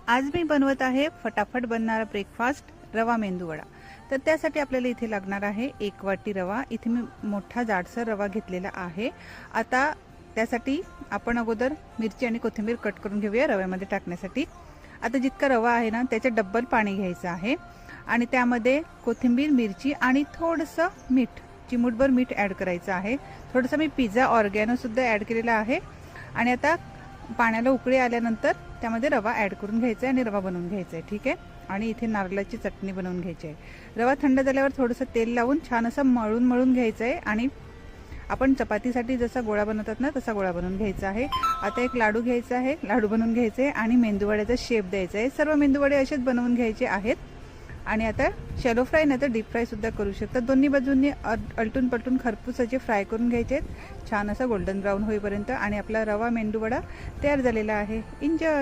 आज मी बनवत आहे फटाफट बनणारा ब्रेकफास्ट रवा मेंदूवडा। तर त्यासाठी आपल्याला इथे लागणार आहे 1 वाटी रवा। इथे मी मोठा जाडसर रवा घेतलेला आहे। आता त्यासाठी आपण अगोदर मिरची आणि कोथिंबीर कट करून घेऊया रव्यामध्ये टाकण्यासाठी। आता जितका रवा आहे ना त्याच्या डबल पाणी घ्यायचं आहे आणि त्यामध्ये कोथिंबीर, मिरची आणि थोडंसं मीठ, चिमूटभर मीठ ॲड करायचं आहे। थोडंसं मी पिझ्झा ऑर्गॅनो सुद्धा ॲड केलेला आहे आणि आता पाण्याला उकळी आल्यानंतर त्यामध्ये रवा ॲड करून घ्यायचा आहे आणि रवा बनवून घ्यायचा आहे। ठीक आहे। आणि इथे नारळाची चटणी बनवून घ्यायची आहे। रवा थंड झाल्यावर थोडंसं तेल लावून छान असं मळून घ्यायचं आहे आणि आपण चपातीसाठी जसा गोळा बनवतात ना तसा गोळा बनवून घ्यायचा आहे। आता एक लाडू घ्यायचा आहे, लाडू बनवून घ्यायचे आणि मेंदूवड्याचा शेप द्यायचा आहे। सर्व मेंदूवडे असेच बनवून घ्यायचे आहेत आणि आता शॅलो फ्राय नाही तर डीप फ्राय सुद्धा करू शकतात। दोन्ही बाजूंनी अलटून पलटून खरपूस असे फ्राय करून घ्यायचे छान असा गोल्डन ब्राऊन होईपर्यंत आणि आपला रवा मेंदूवडा तयार झालेला आहे। एन्जॉय।